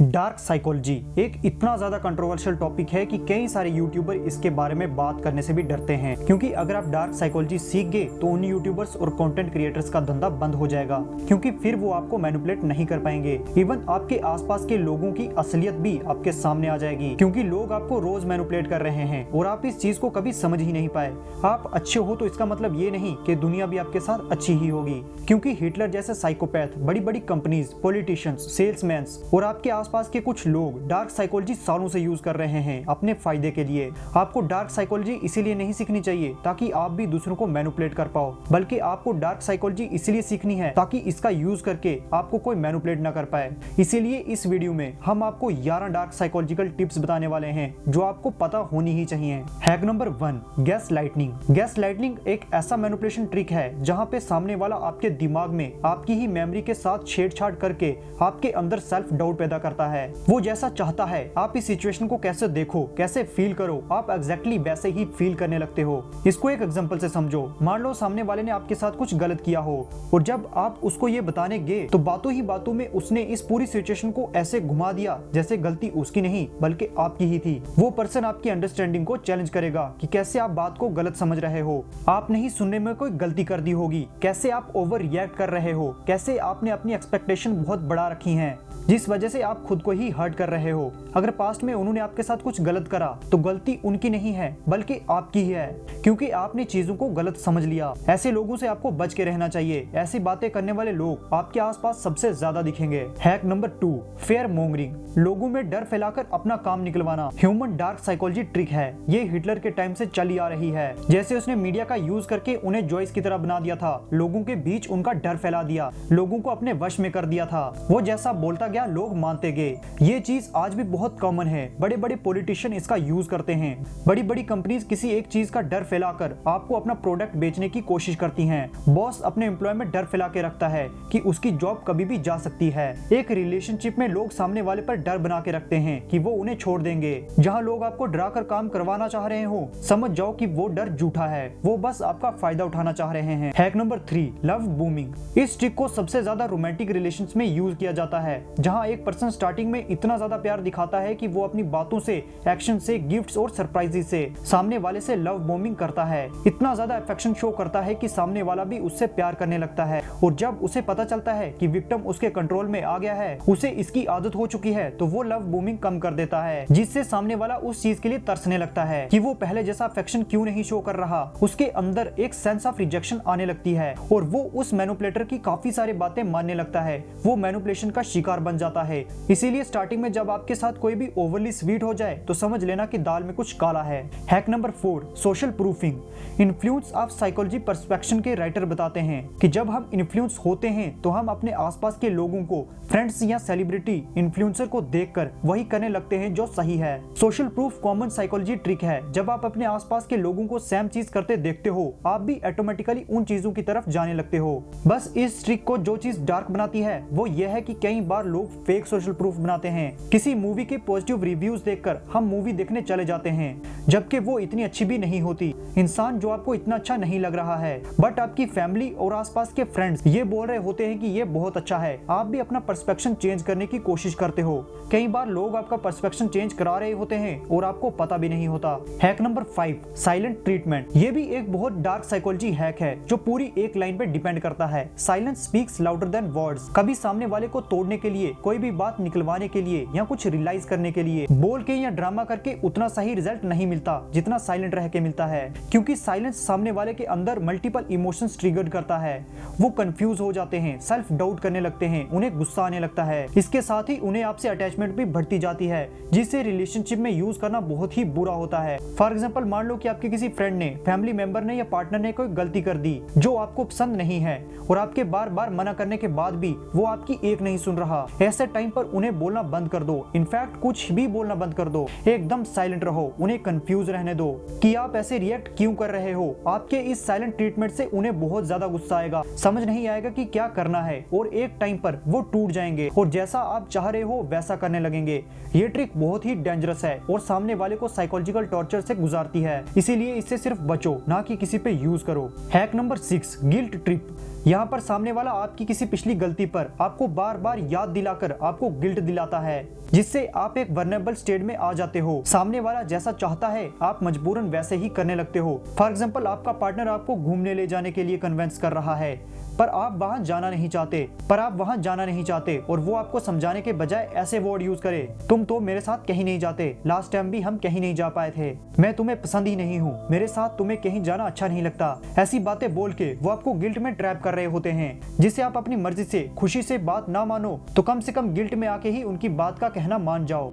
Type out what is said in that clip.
Dark psychology एक इतना ज्यादा कंट्रोवर्शियल टॉपिक है कि कई सारे यूट्यूबर इसके बारे में बात करने से भी डरते हैं, क्योंकि अगर आप डार्क साइकोलॉजी सीख गए तो उन यूट्यूबर्स और कंटेंट क्रिएटर्स का धंधा बंद हो जाएगा, क्योंकि फिर वो आपको मैनिपुलेट नहीं कर पाएंगे। इवन आपके आसपास के लोगों की असलियत भी आपके सामने आ जाएगी, क्योंकि लोग आपको रोज मैनिपुलेट कर रहे हैं और आप इस चीज को कभी समझ ही नहीं पाए। आप अच्छे हो तो इसका मतलब ये नहीं कि दुनिया भी आपके साथ अच्छी ही होगी, क्योंकि हिटलर जैसे साइकोपैथ, बड़ी बड़ी कंपनीज, पॉलिटिशियंस, सेल्समैन और आपके आसपास के कुछ लोग डार्क साइकोलॉजी सालों से यूज कर रहे हैं अपने फायदे के लिए। आपको डार्क साइकोलॉजी इसीलिए नहीं सीखनी चाहिए ताकि आप भी दूसरों को मैनिपुलेट कर पाओ, बल्कि आपको डार्क साइकोलॉजी इसलिए सीखनी है ताकि इसका यूज करके आपको कोई मैनिपुलेट ना कर पाए। इसीलिए इस वीडियो में हम आपको 11 डार्क साइकोलॉजिकल टिप्स बताने वाले हैं जो आपको पता होनी ही चाहिए। Hack number 1, gas lightning. Gas lightning एक ऐसा मैनिपुलेशन ट्रिक है जहाँ पे सामने वाला आपके दिमाग में आपकी ही मेमोरी के साथ छेड़छाड़ करके आपके अंदर सेल्फ डाउट पैदा करता है। वो जैसा चाहता है आप इस सिचुएशन को कैसे देखो, कैसे फील करो, आप एग्जैक्टली वैसे ही फील करने लगते हो। इसको एक एग्जांपल से समझो। मान लो सामने वाले ने आपके साथ कुछ गलत किया हो और जब आप उसको ये बताने गए तो बातों ही बातों में उसने इस पूरी सिचुएशन को ऐसे घुमा दिया जैसे गलती उसकी नहीं बल्कि आपकी ही थी। वो पर्सन आपकी अंडरस्टैंडिंग को चैलेंज करेगा कि कैसे आप बात को गलत समझ रहे हो, आप नहीं सुनने में कोई गलती कर दी होगी, कैसे आप ओवर रिएक्ट कर रहे हो, कैसे आपने अपनी एक्सपेक्टेशन बहुत बढ़ा रखी है जिस वजह से आप खुद को ही हर्ट कर रहे हो। अगर पास्ट में उन्होंने आपके साथ कुछ गलत करा तो गलती उनकी नहीं है बल्कि आपकी ही है, क्योंकि आपने चीजों को गलत समझ लिया। ऐसे लोगों से आपको बच के रहना चाहिए। ऐसी बातें करने वाले लोग आपके आसपास सबसे ज्यादा दिखेंगे। Hack number 2, fair mongering. लोगों में डर फैलाकर अपना काम निकलवाना ह्यूमन डार्क साइकोलॉजी ट्रिक है। ये हिटलर के टाइम से चली आ रही है। जैसे उसने मीडिया का यूज करके उन्हें जॉइस की तरह बना दिया था, लोगों के बीच उनका डर फैला दिया, लोगों को अपने वश में कर दिया था। वो जैसा बोलता गया लोग मानते गए। ये चीज आज भी बहुत कॉमन है। बड़े बड़े पॉलिटिशियन इसका यूज करते हैं। बड़ी बड़ी कंपनीज किसी एक चीज का डर फैलाकर आपको अपना प्रोडक्ट बेचने की कोशिश करती हैं। बॉस अपने एम्प्लॉय में डर फैला के रखता है कि उसकी जॉब कभी भी जा सकती है। एक रिलेशनशिप में लोग सामने वाले पर डर बना के रखते हैं कि वो उन्हें छोड़ देंगे। जहाँ लोग आपको डरा कर काम करवाना चाह रहे हो, समझ जाओ कि वो डर झूठा है, वो बस आपका फायदा उठाना चाह रहे हैं। Hack number 3, love booming. इस ट्रिक को सबसे ज्यादा रोमांटिक रिलेशंस में यूज किया जाता है, जहाँ एक पर्सन स्टार्टिंग में इतना ज्यादा प्यार दिखाता है कि वो अपनी बातों से, एक्शन से, गिफ्ट्स और सरप्राइजेस से सामने वाले से लव बॉम्बिंग करता है। इतना ज्यादा अफेक्शन शो करता है कि सामने वाला भी उससे प्यार करने लगता है। और जब उसे पता चलता है कि विक्टिम उसके कंट्रोल में आ गया है, उसे इसकी आदत हो चुकी है, तो वो लव बॉम्बिंग कम कर देता है, जिससे सामने वाला उस चीज के लिए तरसने लगता है कि वो पहले जैसा अफेक्शन क्यों नहीं शो कर रहा। उसके अंदर एक सेंस ऑफ रिजेक्शन आने लगती है और वो उस मैनिपुलेटर की काफी सारी बातें मानने लगता है। वो मैनिपुलेशन का शिकार बन जाता है। इसीलिए स्टार्टिंग में जब आपके साथ कोई भी ओवरली स्वीट हो जाए तो समझ लेना कि दाल में कुछ काला है। Hack number 4, social proofing. Influence of psychology persuasion के राइटर बताते हैं कि जब हम इन्फ्लुएंस होते हैं तो हम अपने आसपास के लोगों को, फ्रेंड्स या सेलिब्रिटी इन्फ्लुएंसर को देखकर वही करने लगते हैं जो सही है। Social proof common psychology trick है। जब आप अपने आसपास के लोगों को सेम चीज करते देखते हो, आप भी ऑटोमेटिकली उन चीजों की तरफ जाने लगते हो। बस इस ट्रिक को जो चीज डार्क बनाती है वो ये है कि कई बार लोग फेक सोशल प्रूफ बनाते हैं। किसी मूवी के पॉजिटिव रिव्यूज देखकर हम मूवी देखने चले जाते हैं, जबकि वो इतनी अच्छी भी नहीं होती। इंसान जो आपको इतना अच्छा नहीं लग रहा है, बट आपकी फैमिली और आसपास के फ्रेंड्स ये बोल रहे होते हैं कि ये बहुत अच्छा है, आप भी अपना पर्सपेक्शन चेंज करने की कोशिश करते हो। कई बार लोग आपका पर्सपेक्शन चेंज करा रहे होते हैं और आपको पता भी नहीं होता। Hack number 5, silent treatment. ये भी एक बहुत डार्क साइकोलॉजी हैक है जो पूरी एक लाइन पे डिपेंड करता है। Silence speaks louder than words. कभी सामने वाले को तोड़ने के लिए, कोई भी बात निकलवाने के लिए या कुछ रियलाइज करने के लिए बोल के या ड्रामा करके उतना सही रिजल्ट नहीं मिलता जितना साइलेंट रह के मिलता है, क्योंकि साइलेंस सामने वाले के अंदर मल्टीपल इमोशंस ट्रिगर करता है। वो कंफ्यूज हो जाते हैं, सेल्फ डाउट करने लगते हैं, उन्हें गुस्सा आने लगता है। इसके साथ ही उन्हें आपसे अटैचमेंट भी बढ़ती जाती है, जिससे रिलेशनशिप में यूज करना बहुत ही बुरा होता है। फॉर एग्जाम्पल, मान लो कि आपके किसी फ्रेंड ने, फैमिली मेंबर ने या पार्टनर ने कोई गलती कर दी जो आपको पसंद नहीं है और आपके बार बार मना करने के बाद भी वो आपकी एक नहीं सुन रहा। ऐसे टाइम पर उन्हें बोलना बंद कर दो। इनफैक्ट कुछ भी बोलना बंद कर दो। एकदम साइलेंट रहो, उन्हें कंफ्यूज रहने दो कि आप ऐसे रिएक्ट क्यों कर रहे हो। आपके इस साइलेंट ट्रीटमेंट से उन्हें बहुत ज्यादा गुस्सा आएगा, समझ नहीं आएगा कि क्या करना है और एक टाइम पर वो टूट जाएंगे और जैसा आप चाह रहे हो वैसा करने लगेंगे। ये ट्रिक बहुत ही डेंजरस है और सामने वाले को साइकोलॉजिकल टॉर्चर से गुजारती है, इसीलिए इससे सिर्फ बचो, ना कि किसी पे यूज करो। Hack number 6, guilt trip. यहाँ पर सामने वाला आपकी किसी पिछली गलती पर आपको बार बार याद दिला दिलाकर आपको गिल्ट दिलाता है, जिससे आप एक वर्नेबल स्टेट में आ जाते हो। सामने वाला जैसा चाहता है आप मजबूरन वैसे ही करने लगते हो। फॉर एग्जाम्पल, आपका पार्टनर आपको घूमने ले जाने के लिए कन्विंस कर रहा है, पर आप वहां जाना नहीं चाहते और वो आपको समझाने के बजाय ऐसे वर्ड यूज करे, तुम तो मेरे साथ कहीं नहीं जाते, लास्ट टाइम भी हम कहीं नहीं जा पाए थे, मैं तुम्हें पसंद ही नहीं हूँ, मेरे साथ तुम्हें कहीं जाना अच्छा नहीं लगता। ऐसी बातें बोल के वो आपको गिल्ट में ट्रैप कर रहे होते हैं, जिससे आप अपनी मर्जी से खुशी से बात ना मानो तो कम से कम गिल्ट में आके ही उनकी बात का कहना मान जाओ।